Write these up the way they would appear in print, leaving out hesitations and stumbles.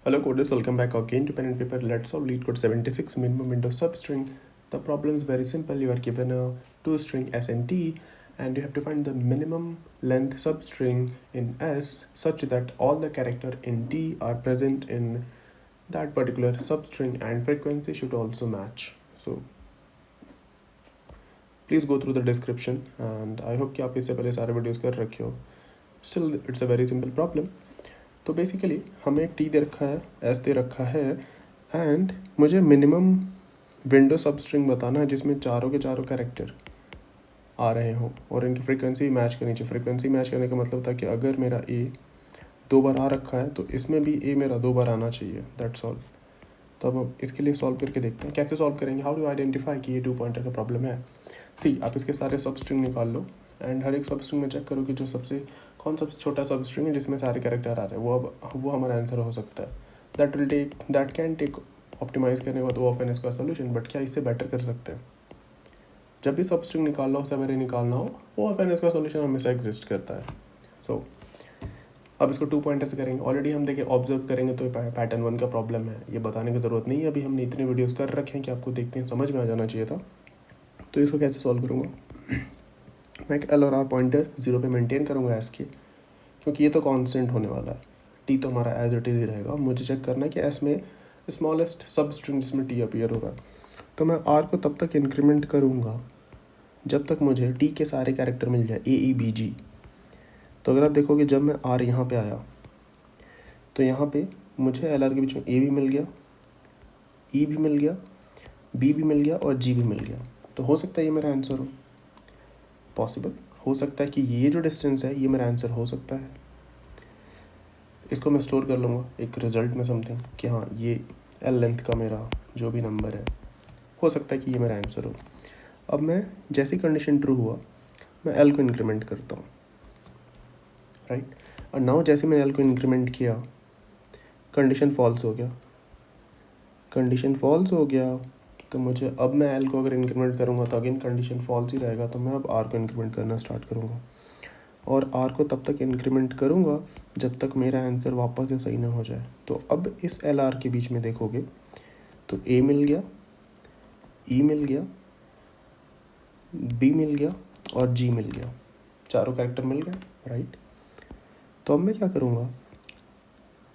Hello coders, welcome back again to Pen and Paper. Let's solve LeetCode 76 minimum window substring. The problem is very simple. You are given a two-string S and T and you have to find the minimum length substring in S such that all the character in T are present in that particular substring and frequency should also match. So please go through the description and I hope कि आप इससे पहले सारे videos कर रखे हो. Still it's a very simple problem. तो basically हमें एक टी दे रखा है, एस दे रखा है एंड मुझे मिनिमम विंडो सबस्ट्रिंग बताना है जिसमें चारों के चारों कैरेक्टर आ रहे हों और इनकी फ्रीक्वेंसी मैच करनी चाहिए. फ्रीक्वेंसी मैच करने का मतलब था कि अगर मेरा ए 2 बार आ रखा है तो इसमें भी ए मेरा 2 बार आना चाहिए. That's all. तो अब हम इसके लिए सॉल्व करके देखते हैं. कैसे सॉल्व करेंगे? हाउ डू आइडेंटिफाई कि ये 2 पॉइंटर का प्रॉब्लम है. सी आप इसके सारे सबस्ट्रिंग निकाल लो एंड हर एक सबस्ट्रिंग में चेक करो कि जो सबसे कौन सा छोटा सबस्ट्रिंग है जिसमें सारे कैरेक्टर आ रहे हैं वो हमारा आंसर हो सकता है. दैट कैन टेक ऑप्टिमाइज करने के बाद O of n square solution. But क्या इससे बेटर कर सकते हैं? जब भी सबस्ट्रिंग निकालना हो, सवेरे निकालना हो, ओ ऑफ एन स्क्वायर सोल्यूशन हमेशा एग्जिस्ट करता है. सो अब इसको 2 पॉइंटर से करेंगे. ऑलरेडी हम देखिए ऑब्जर्व करेंगे तो पैटर्न 1 का प्रॉब्लम है, ये बताने की ज़रूरत नहीं है. अभी हमने इतने वीडियोस कर रखे हैं कि आपको देखते हैं समझ में आ जाना चाहिए था. तो इसको कैसे सॉल्व करूँगा? मैं एक एल और आर पॉइंटर 0 पे मेंटेन करूँगा एस के, क्योंकि ये तो कांस्टेंट होने वाला है. टी तो हमारा एज इट इज़ ही रहेगा. मुझे चेक करना है कि एस में स्मॉलेस्ट सब स्ट्रिंग जिसमें टी अपीयर होगा. तो मैं आर को तब तक इंक्रीमेंट करूँगा जब तक मुझे टी के सारे कैरेक्टर मिल जाए, ए ई बी जी. तो अगर आप देखोगे जब मैं आर यहाँ पे आया तो यहाँ पे मुझे एल आर के बीच में ए भी मिल गया, ई भी मिल गया, बी भी मिल गया और जी भी मिल गया. तो हो सकता है ये मेरा आंसर हो. पॉसिबल हो सकता है कि ये जो डिस्टेंस है ये मेरा आंसर हो सकता है. इसको मैं स्टोर कर लूँगा एक रिजल्ट में समथिंग कि हाँ ये एल लेंथ का मेरा जो भी नंबर है हो सकता है कि ये मेरा आंसर हो. अब मैं जैसी कंडीशन ट्रू हुआ मैं एल को इंक्रीमेंट करता हूँ, राइट. और नाउ जैसे मैंने एल को इंक्रीमेंट किया कंडीशन फॉल्स हो गया. कंडीशन फॉल्स हो गया तो मुझे अब मैं एल को अगर इंक्रीमेंट करूँगा तो अगेन कंडीशन फॉल्स ही रहेगा. तो मैं अब आर को इंक्रीमेंट करना स्टार्ट करूँगा और आर को तब तक इंक्रीमेंट करूँगा जब तक मेरा आंसर वापस से सही ना हो जाए. तो अब इस एल आर के बीच में देखोगे तो ए मिल गया, ई मिल गया, बी मिल गया और जी मिल गया. चारों कैरेक्टर मिल गए, राइट. तो अब मैं क्या करूँगा,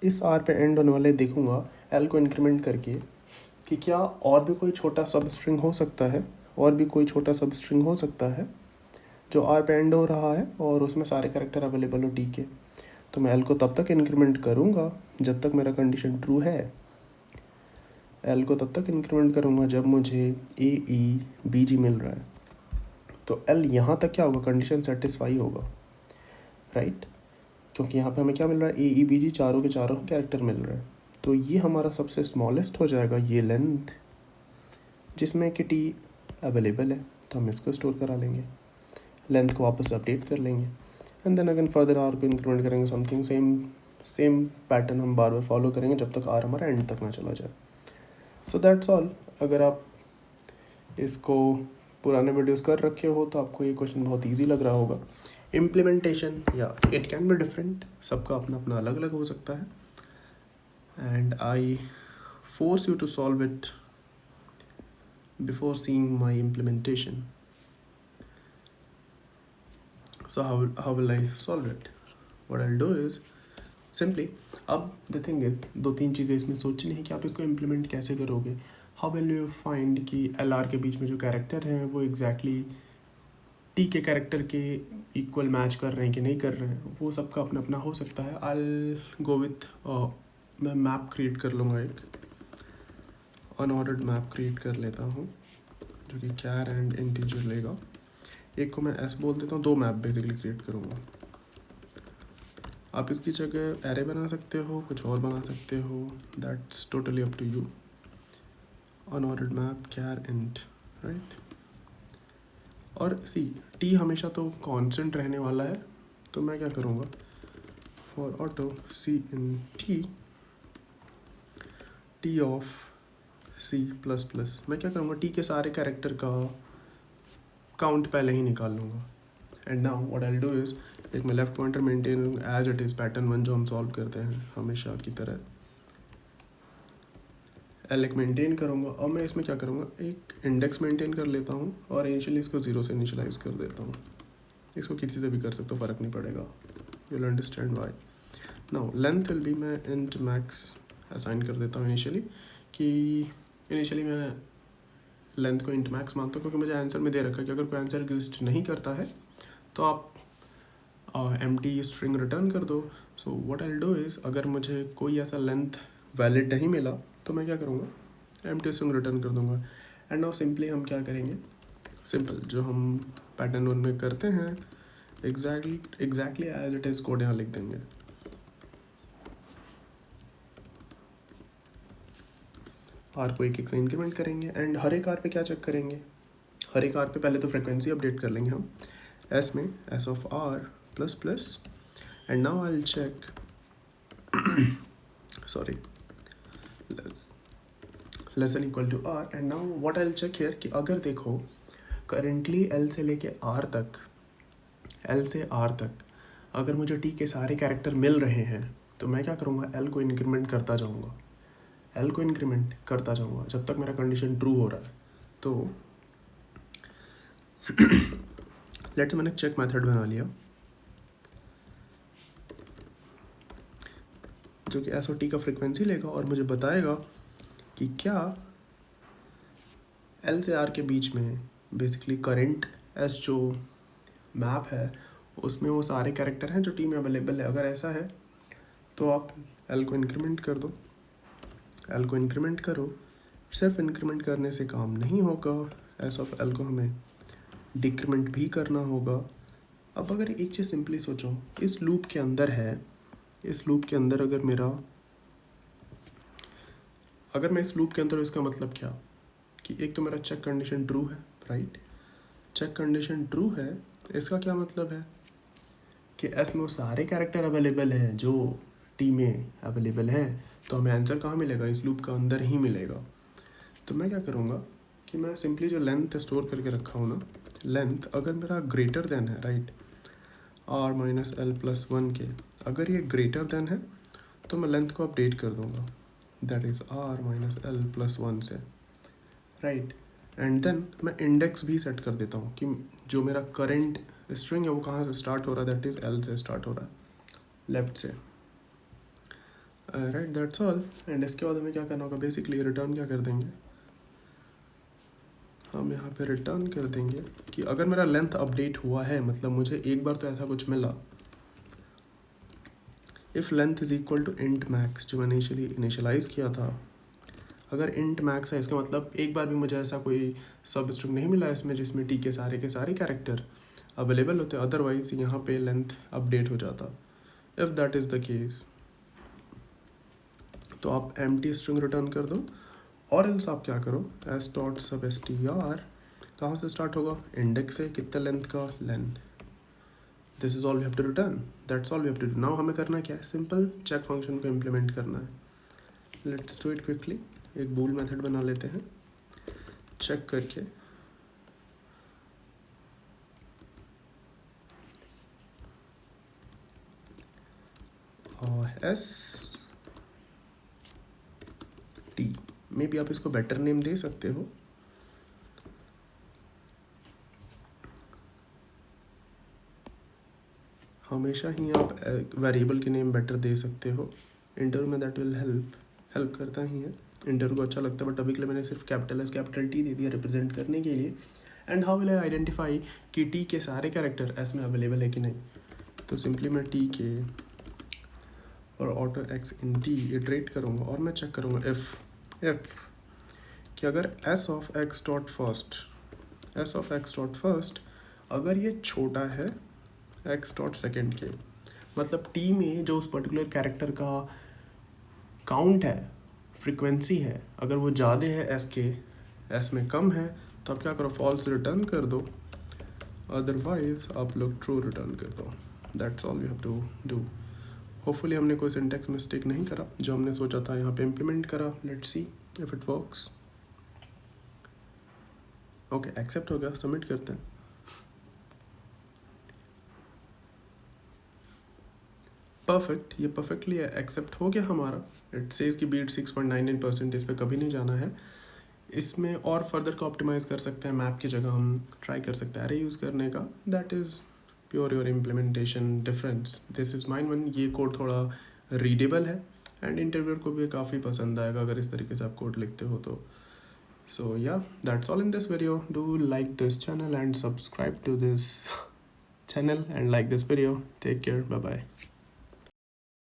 इस आर पे एंड होने वाले देखूँगा एल को इंक्रीमेंट करके कि क्या और भी कोई छोटा सब स्ट्रिंग हो सकता है, और भी कोई छोटा सब स्ट्रिंग हो सकता है जो आर पे एंड हो रहा है और उसमें सारे कैरेक्टर अवेलेबल हो टी के. तो मैं एल को तब तक इंक्रीमेंट करूँगा जब तक मेरा कंडीशन ट्रू है. एल को तब तक इंक्रीमेंट करूँगा जब मुझे ए ई बी जी मिल रहा है. तो एल यहाँ तक क्या होगा, कंडीशन सेटिस्फाई होगा, राइट. क्योंकि यहाँ पे हमें क्या मिल रहा है, ए ई बी जी चारों के चारों कैरेक्टर मिल रहे हैं. तो ये हमारा सबसे स्मॉलेस्ट हो जाएगा ये लेंथ जिसमें कि टी अवेलेबल है. तो हम इसको स्टोर करा लेंगे, लेंथ को वापस अपडेट कर लेंगे and then again further r को इंक्रीमेंट करेंगे. समथिंग सेम पैटर्न हम बार बार फॉलो करेंगे जब तक आर हमारा एंड तक ना चला जाए. So that's all. अगर आप इसको पुराने वीडियोस कर रखे हो तो आपको ये क्वेश्चन बहुत इजी लग रहा होगा. इम्प्लीमेंटेशन या इट कैन बी डिफरेंट, सबका अपना अपना अलग अलग हो सकता है and I force you to solve it before seeing my implementation. So how will I solve it? What I'll do is simply, अब the thing is 2-3 चीज़ें इसमें सोचनी है कि आप इसको इम्प्लीमेंट कैसे करोगे. How will you find कि एल आर के बीच में जो कैरेक्टर हैं वो एग्जैक्टली टी के कैरेक्टर के इक्वल मैच कर रहे हैं कि नहीं कर रहे हैं, वो सबका अपना अपना हो सकता है. I'll go with मैं मैप क्रिएट कर लूँगा, एक अनऑर्डर्ड मैप क्रिएट कर लेता हूँ जो कि कैर एंड इंटीजर लेगा. एक को मैं एस बोल देता हूँ, 2 मैप बेसिकली क्रिएट करूँगा. आप इसकी जगह एरे बना सकते हो, कुछ और बना सकते हो, that's totally up to you. Unordered map char int, right. और सी टी हमेशा तो कांस्टेंट रहने वाला है. तो मैं क्या करूँगा, for auto c in t of c plus plus, मैं क्या करूँगा, टी के सारे कैरेक्टर का काउंट पहले ही निकाल लूँगा. And now what I will do is, एक मैं left pointer maintain as it is pattern 1 जो हम सॉल्व करते हैं हमेशा की तरह. एल एक मेंटेन करूँगा और मैं इसमें क्या करूँगा, एक इंडेक्स मेंटेन कर लेता हूँ और इनिशियली इसको 0 से इनिशियलाइज़ कर देता हूँ। इसको किसी से भी कर सकते हो, फ़र्क नहीं पड़ेगा, you will understand why. Now length will be, मैं इंट मैक्स असाइन कर देता हूँ इनिशियली, कि इनिशियली मैं लेंथ को इंट मैक्स मानता हूँ क्योंकि मुझे आंसर में दे रखा है कि अगर कोई आंसर एग्जिस्ट नहीं करता है तो आप एम्प्टी स्ट्रिंग रिटर्न कर दो। So what I will do is, अगर मुझे कोई ऐसा लेंथ वैलिड नहीं मिला तो मैं क्या करूँगा, एम्प्टी स्ट्रिंग रिटर्न कर दूंगा। एंड नाउ सिंपली हम क्या करेंगे, सिंपल जो हम पैटर्न 1 में करते हैं exactly as it is code यहाँ लिख देंगे। आर को एक से इंक्रीमेंट करेंगे एंड हर एक आर पे क्या चेक करेंगे, हर एक आर पे पहले तो फ्रिक्वेंसी अपडेट कर लेंगे हम एस में, S of r plus plus, and now I will check sorry less than equal to r. And now what I will check here कि अगर देखो करेंटली एल से लेके आर तक, एल से आर तक अगर मुझे टी के सारे कैरेक्टर मिल रहे हैं तो मैं क्या करूँगा, एल को इंक्रीमेंट करता जाऊँगा, एल को इंक्रीमेंट करता जाऊँगा जब तक मेरा कंडीशन ट्रू हो रहा है। तो लेट्स मैंने चेक मेथड बना लिया जो कि एस और टी का फ्रिक्वेंसी लेगा और मुझे बताएगा कि क्या एल से आर के बीच में बेसिकली करेंट एस जो मैप है उसमें वो सारे कैरेक्टर हैं जो टी में अवेलेबल है। अगर ऐसा है तो आप एल को इंक्रीमेंट कर दो, एल को इंक्रीमेंट करो। सिर्फ इंक्रीमेंट करने से काम नहीं होगा, एस ऑफ एल को हमें डिक्रीमेंट भी करना होगा। अब अगर एक चीज़ सिंपली सोचो, इस लूप के अंदर है, इस लूप के अंदर अगर मैं इस लूप के अंदर, इसका मतलब क्या कि एक तो मेरा चेक कंडीशन ट्रू है, राइट, चेक कंडीशन ट्रू है, इसका क्या मतलब है कि एस में वो सारे कैरेक्टर अवेलेबल हैं जो टी में अवेलेबल हैं, तो हमें आंसर कहाँ मिलेगा, इस लूप का अंदर ही मिलेगा। तो मैं क्या करूँगा कि मैं सिंपली जो लेंथ स्टोर करके रखा हूँ ना, लेंथ अगर मेरा ग्रेटर देन है, right, r minus l plus 1 के, अगर ये ग्रेटर देन है तो मैं लेंथ को अपडेट कर दूँगा, that is r minus l plus 1 से, राइट। एंड देन मैं इंडेक्स भी सेट कर देता हूँ कि जो मेरा करंट स्ट्रिंग है वो कहाँ से स्टार्ट हो रहा है, दैट इज़ एल से स्टार्ट हो रहा है, लेफ्ट से, राइट, दैट्स ऑल। एंड इसके बाद हमें क्या करना होगा, बेसिकली रिटर्न क्या कर देंगे, हम यहाँ पे रिटर्न कर देंगे कि अगर मेरा लेंथ अपडेट हुआ है, मतलब मुझे एक बार तो ऐसा कुछ मिला, if length is equal to int max, जो मैंने इनिशियलाइज़ किया था, अगर इंट मैक्स है इसका मतलब एक बार भी मुझे ऐसा कोई सब स्ट्रिंग नहीं मिला इसमें जिसमें टी के सारे कैरेक्टर अवेलेबल होते, अदरवाइज यहाँ पे लेंथ अपडेट हो जाता। If that is the case तो आप एम्प्टी स्ट्रिंग रिटर्न कर दो, और एल्स आप क्या करो, S dot sub S T R कहाँ से स्टार्ट होगा, इंडेक्स है, कितना लेंथ का, length, this is all we have to return, that's all we have to do. Now हमें करना क्या है, सिंपल चेक फंक्शन को इम्प्लीमेंट करना है। लेट्स डू इट क्विकली, एक बूल मेथड बना लेते हैं चेक करके, और एस टी, मे बी आप इसको बेटर नेम दे सकते हो, हमेशा ही आप वेरिएबल के नेम बेटर दे सकते हो इंटरव्यू में, दैट विल हेल्प करता ही है, इंटरव्यू को अच्छा लगता है। बट अभी के लिए मैंने सिर्फ कैपिटल एस कैपिटल टी दे दिया रिप्रेजेंट करने के लिए। And how will I identify कि टी के सारे कैरेक्टर एस में अवेलेबल है कि नहीं, तो सिंपली मैं टी के और ऑटो एक्स इन टी इटरेट करूँगा और मैं चेक करूँगा इफ़ कि अगर S of x dot first अगर ये छोटा है एक्स डॉट सेकेंड के, मतलब टी में जो उस पर्टिकुलर कैरेक्टर का काउंट है, फ्रीक्वेंसी है, अगर वो ज़्यादा है एस के, एस में कम है तो आप क्या करो, फॉल्स रिटर्न कर दो, अदरवाइज आप लोग ट्रू रिटर्न कर दो, that's all you have to do. Hopefully हमने कोई सिंटेक्स मिस्टेक नहीं करा, जो हमने सोचा था यहाँ पे इम्प्लीमेंट करा। Let's see if it works. Okay, accept हो गया, सबमिट करते हैं। परफेक्ट, ये परफेक्टली एक्सेप्ट हो गया हमारा। इट सेज कि बीट 6.99%, इस पर कभी नहीं जाना है। इसमें और फर्दर को ऑप्टिमाइज़ कर सकते हैं। मैप की जगह हम ट्राई कर सकते हैं एरे यूज़ करने का। That is pure your implementation difference. This is mine one. ये कोड थोड़ा रीडेबल है एंड इंटरव्यूअर को भी काफ़ी पसंद आएगा अगर इस तरीके से आप कोड लिखते हो तो। So yeah, that's all in this video. Do like this channel and subscribe to this channel and like this video. Take care. Bye bye.